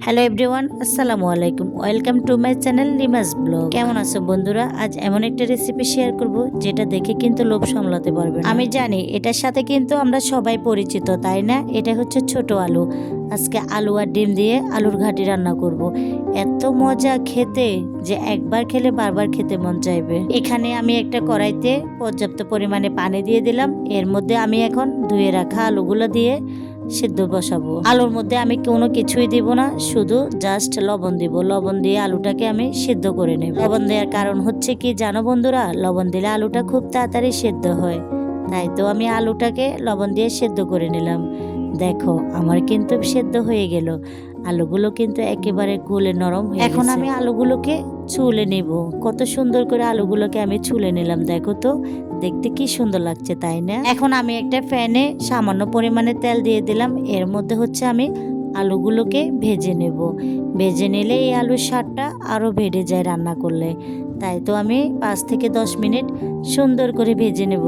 Hello everyone, আসসালামু আলাইকুম। Welcome to my channel Lima's blog. কেমন আছো বন্ধুরা? আজ এমন একটা রেসিপি শেয়ার করব যেটা দেখে কিন্তু লোভ সামলাতে পারবে না। আমি জানি এটার সাথে কিন্তু আমরা সবাই পরিচিত, তাই না? এটা হচ্ছে ছোট আলু। আজকে আলু আর ডিম দিয়ে আলুর ঘাটি রান্না করব। এত মজা খেতে যে একবার খেলে বারবার খেতে মন চাইবে। এখানে আমি একটা কড়াইতে পর্যাপ্ত পরিমাণে পানি দিয়ে দিলাম। এর মধ্যে আমি এখন ধুয়ে রাখা আলুগুলো দিয়ে সিদ্ধ বসাবো। আলুর মধ্যে আমি কোনো কিছুই দিব না, শুধু জাস্ট লবণ দিব। লবণ দিয়ে আলুটাকে আমি সিদ্ধ করে নেব। লবণ দেওয়ার কারণ হচ্ছে কি জানো বন্ধুরা? লবণ দিলে আলুটা খুব তাড়াতাড়ি সিদ্ধ হয়, তাই তো আমি আলুটাকে লবণ দিয়ে সিদ্ধ করে নিলাম। দেখো আমার কিন্তু সিদ্ধ হয়ে গেল। আলুগুলো কিন্তু একেবারে গলে নরম হয়ে গেছে। এখন আমি আলুগুলোকে ছুলে নেব। কত সুন্দর করে আলুগুলোকে আমি ছুলে নিলাম, দেখো তো দেখতে কি সুন্দর লাগছে, তাই না? এখন আমি একটা প্যানে সামান্য পরিমাণে তেল দিয়ে দিলাম। এর মধ্যে হচ্ছে আমি আলুগুলোকে ভেজে নেব। ভেজে নিলে এই আলুর স্বাদটা আরও বেড়ে যায় রান্না করলে। তাই তো আমি 5 থেকে 10 মিনিট সুন্দর করে ভেজে নেব,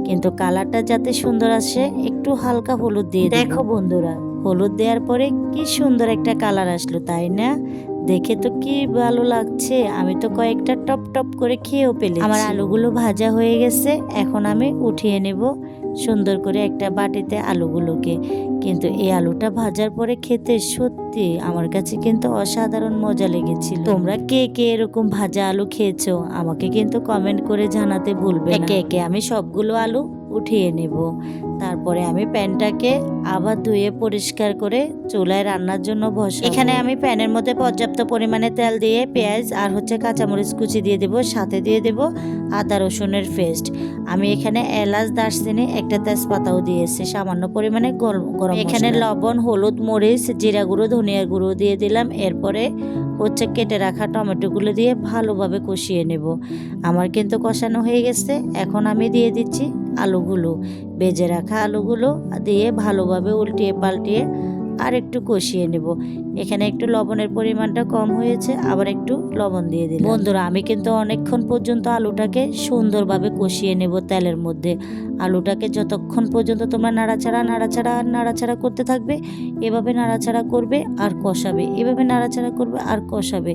কিন্তু কালারটা যাতে সুন্দর আসে একটু হালকা হলুদ দিয়ে দেখো বন্ধুরা, হলুদ দেওয়ার পরে কি সুন্দর একটা কালার আসলো, তাই না? দেখে তো কি ভালো লাগছে। আমি তো কয়েকটা টপ টপ করে খেয়েও পেলে। আমার আলুগুলো ভাজা হয়ে গেছে। এখন আমি উঠিয়ে নেব সুন্দর করে একটা বাটিতে আলুগুলোকে। কিন্তু এই আলুটা ভাজার পরে খেতে সত্যি আমার কাছে কিন্তু অসাধারণ মজা লেগেছিল। তোমরা কে কে এরকম ভাজা আলু খেয়েছো আমাকে কিন্তু কমেন্ট করে জানাতে ভুলবে না। একে একে আমি সবগুলো আলু উঠিয়ে নেব। তারপরে আমি প্যানটাকে আবার ধুয়ে পরিষ্কার করে চুলায় রান্নার জন্য বসাবো। এখানে আমি প্যানের মধ্যে পর্যাপ্ত পরিমাণে তেল দিয়ে পেঁয়াজ আর হচ্ছে কাঁচামরিচ কুচি দিয়ে দেব, সাথে দিয়ে দেব আদা রসুনের পেস্ট। আমি এখানে এলাচ, দারচিনি, একটা তেজপাতাও দিয়েছি, সামান্য পরিমাণে গরম এখানে লবণ, হলুদ, মরিচ, জিরা গুঁড়ো, ধনিয়া গুঁড়ো দিয়ে দিলাম। এরপরে হচ্ছে কেটে রাখা টমেটোগুলো দিয়ে ভালোভাবে কষিয়ে নেব। আমার কিন্তু কষানো হয়ে গেছে। এখন আমি দিয়ে দিচ্ছি আলুগুলো। ভেজে রাখা আলুগুলো দিয়ে ভালোভাবে উল্টিয়ে পাল্টিয়ে আর একটু কষিয়ে নেব। এখানে একটু লবণের পরিমাণটা কম হয়েছে, আবার একটু লবণ দিয়ে দিলাম। বন্ধুরা আমি কিন্তু অনেকক্ষণ পর্যন্ত আলুটাকে সুন্দরভাবে কষিয়ে নেব তেলের মধ্যে। আলুটাকে যতক্ষণ পর্যন্ত তোমরা নাড়াচাড়া করতে থাকবে, এভাবে নাড়াচাড়া করবে আর কষাবে, এভাবে নাড়াচাড়া করবে আর কষাবে।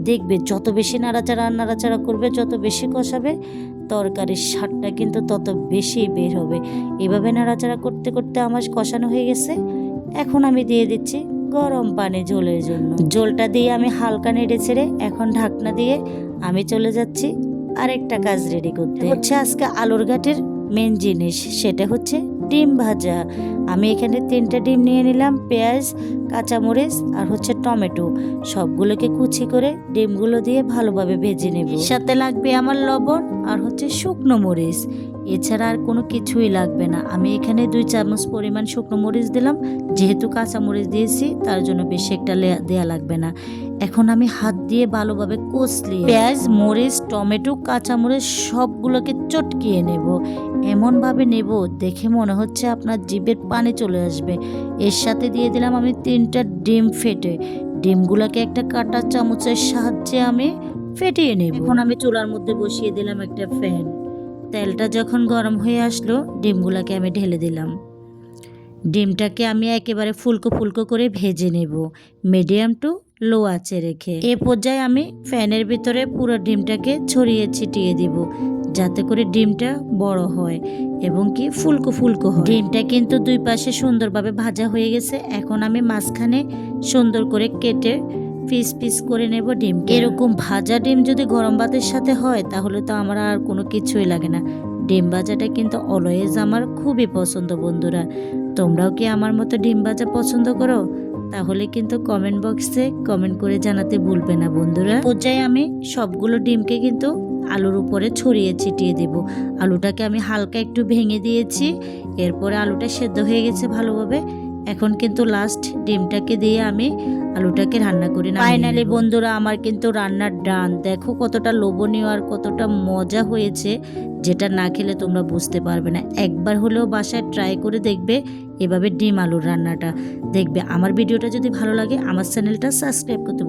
দেখবে যত বেশি নাড়াচাড়া করবে, যত বেশি কষাবে, তরকারির স্বাদটা কিন্তু তত বেশি বের হবে। এভাবে নাড়াচাড়া করতে করতে আমার কষানো হয়ে গেছে। এখন আমি দিয়ে দিচ্ছি গরম পানি ঝোলের জন্য। ঝোলটা দিয়ে আমি হালকা নেড়ে ছেড়ে এখন ঢাকনা দিয়ে আমি চলে যাচ্ছি আরেকটা কাজ রেডি করতে। হচ্ছে আজকে আলুর ঘাটির মেন জিনিস, সেটা হচ্ছে ডিম ভাজা। আমি এখানে 3টা ডিম নিয়ে নিলাম। পেঁয়াজ, কাঁচামরিচ আর হচ্ছে টমেটো সবগুলোকে কুচি করে ডিমগুলো দিয়ে ভালোভাবে ভেজে নেব। এর সাথে লাগবে আমার লবণ আর হচ্ছে শুকনো মরিচ, এছাড়া আর কোনো কিছুই লাগবে না। আমি এখানে 2 চামচ পরিমাণ শুকনো মরিচ দিলাম, যেহেতু কাঁচামরিচ দিয়েছি তার জন্য বেশি একটা দেয়া লাগবে না। এখন আমি হাত দিয়ে ভালোভাবে কষলিয়ে পেঁয়াজ, মরিচ, টমেটো, কাঁচামরিচ সবগুলোকে চটকিয়ে নেব। এমনভাবে নেব দেখে মনে হচ্ছে আপনার জিভের পানি চলে আসবে। এর সাথে দিয়ে দিলাম আমি 3টা ডিম ফেটে। ডিমগুলোকে একটা কাঁটা চামচের সাহায্যে আমি ফেটিয়ে নেব। এখন আমি চুলার মধ্যে বসিয়ে দিলাম একটা প্যান। তেলটা যখন গরম হয়ে আসলো, ডিমগুলোকে আমি ঢেলে দিলাম। ডিমটাকে আমি একেবারে ফুলকো ফুলকো করে ভেজে নেব, মিডিয়াম টু লো আঁচে রেখে। এ পর্যায়ে আমি ফ্যানের ভিতরে পুরো ডিমটাকে ছড়িয়ে ছিটিয়ে দিব, যাতে করে ডিমটা বড় হয় এবং কি ফুলকো ফুলকো হয়। ডিমটা কিন্তু 2 পাশে সুন্দরভাবে ভাজা হয়ে গেছে। এখন আমি মাঝখানে সুন্দর করে কেটে পিস পিস করে নেব ডিম। এরকম ভাজা ডিম যদি গরম ভাতের সাথে হয় তাহলে তো আমার আর কোনো কিছুই লাগে না। ডিম ভাজাটা কিন্তু অলওয়েজ আমার খুবই পছন্দ। বন্ধুরা তোমরাও কি আমার মতো ডিম ভাজা পছন্দ করো? তাহলে কিন্তু কমেন্ট বক্সে কমেন্ট করে জানাতে ভুলবে না বন্ধুরা। পর্যায়ে আমি সবগুলো ডিমকে কিন্তু আলুর উপরে ছড়িয়ে ছিটিয়ে দেব। আলুটাকে আমি হালকা একটু ভেঙে দিয়েছি। এরপরে আলুটা সেদ্ধ হয়ে গেছে ভালোভাবে। এখন কিন্তু লাস্ট ডিমটাকে দিয়ে আমি আলুটাকে রান্না করি না। ফাইনালি বন্ধুরা আমার কিন্তু রান্নার ডান। দেখো কতটা লোভনীয় আর কতটা মজা হয়েছে, যেটা না খেলে তোমরা বুঝতে পারবে না। একবার হলেও বাসায় ট্রাই করে দেখবে এভাবে ডিম আলুর রান্নাটা। দেখবে আমার ভিডিওটা যদি ভালো লাগে আমার চ্যানেলটা সাবস্ক্রাইব করতে